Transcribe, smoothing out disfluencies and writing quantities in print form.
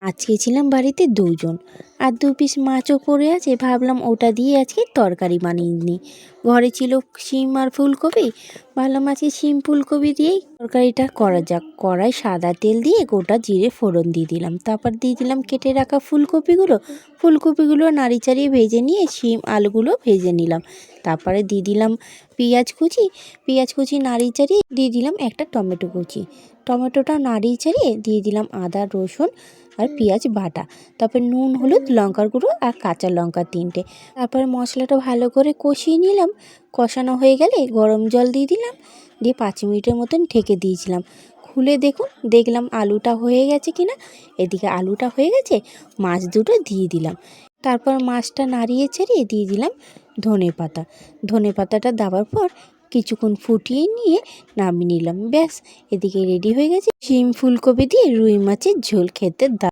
আজকে ছিলাম বাড়িতে দুজন, আর 2 পিস মাছও পড়ে আছে, ভাবলাম ওটা দিয়ে আজকে তরকারি বানিয়ে নিই। ঘরে ছিল শিম আর ফুলকপি, ভাবলাম আজকে শিম ফুলকপি দিয়েই তরকারিটা করা যাক। কড়াই সাদা তেল দিয়ে গোটা জিরে ফোড়ন দিয়ে দিলাম, তারপর দিয়ে দিলাম কেটে রাখা ফুলকপিগুলো নাড়ি চাড়িয়ে ভেজে নিয়ে শিম আলুগুলো ভেজে নিলাম। তারপরে দিয়ে দিলাম পেঁয়াজ কুচি নাড়ি চাড়িয়ে দিয়ে দিলাম একটা টমেটো কুচি। টমেটোটা নাড়িয়ে চাড়িয়ে দিয়ে দিলাম আদা রসুন আর পেঁয়াজ বাটা, তারপর নুন হলুদ লঙ্কার গুঁড়ো আর কাঁচা লঙ্কা 3টে। তারপরে মশলাটা ভালো করে কষিয়ে নিলাম। কষানো হয়ে গেলে গরম জল দিয়ে দিলাম, দিয়ে 5 মিনিটের মতন ঢেকে দিয়েছিলাম। খুলে দেখলাম আলুটা হয়ে গেছে কিনা। এদিকে আলুটা হয়ে গেছে, মাছ দুটো দিয়ে দিলাম। তারপর মাছটা নাড়িয়ে চাড়িয়ে দিয়ে দিলাম ধনে পাতাটা দেওয়ার পর কিছুক্ষণ ফুটিয়ে নিয়ে নামিয়ে নিলাম। ব্যাস, এদিকে রেডি হয়ে গেছে শিম ফুলকপি দিয়ে রুই মাছের ঝোল। খেতে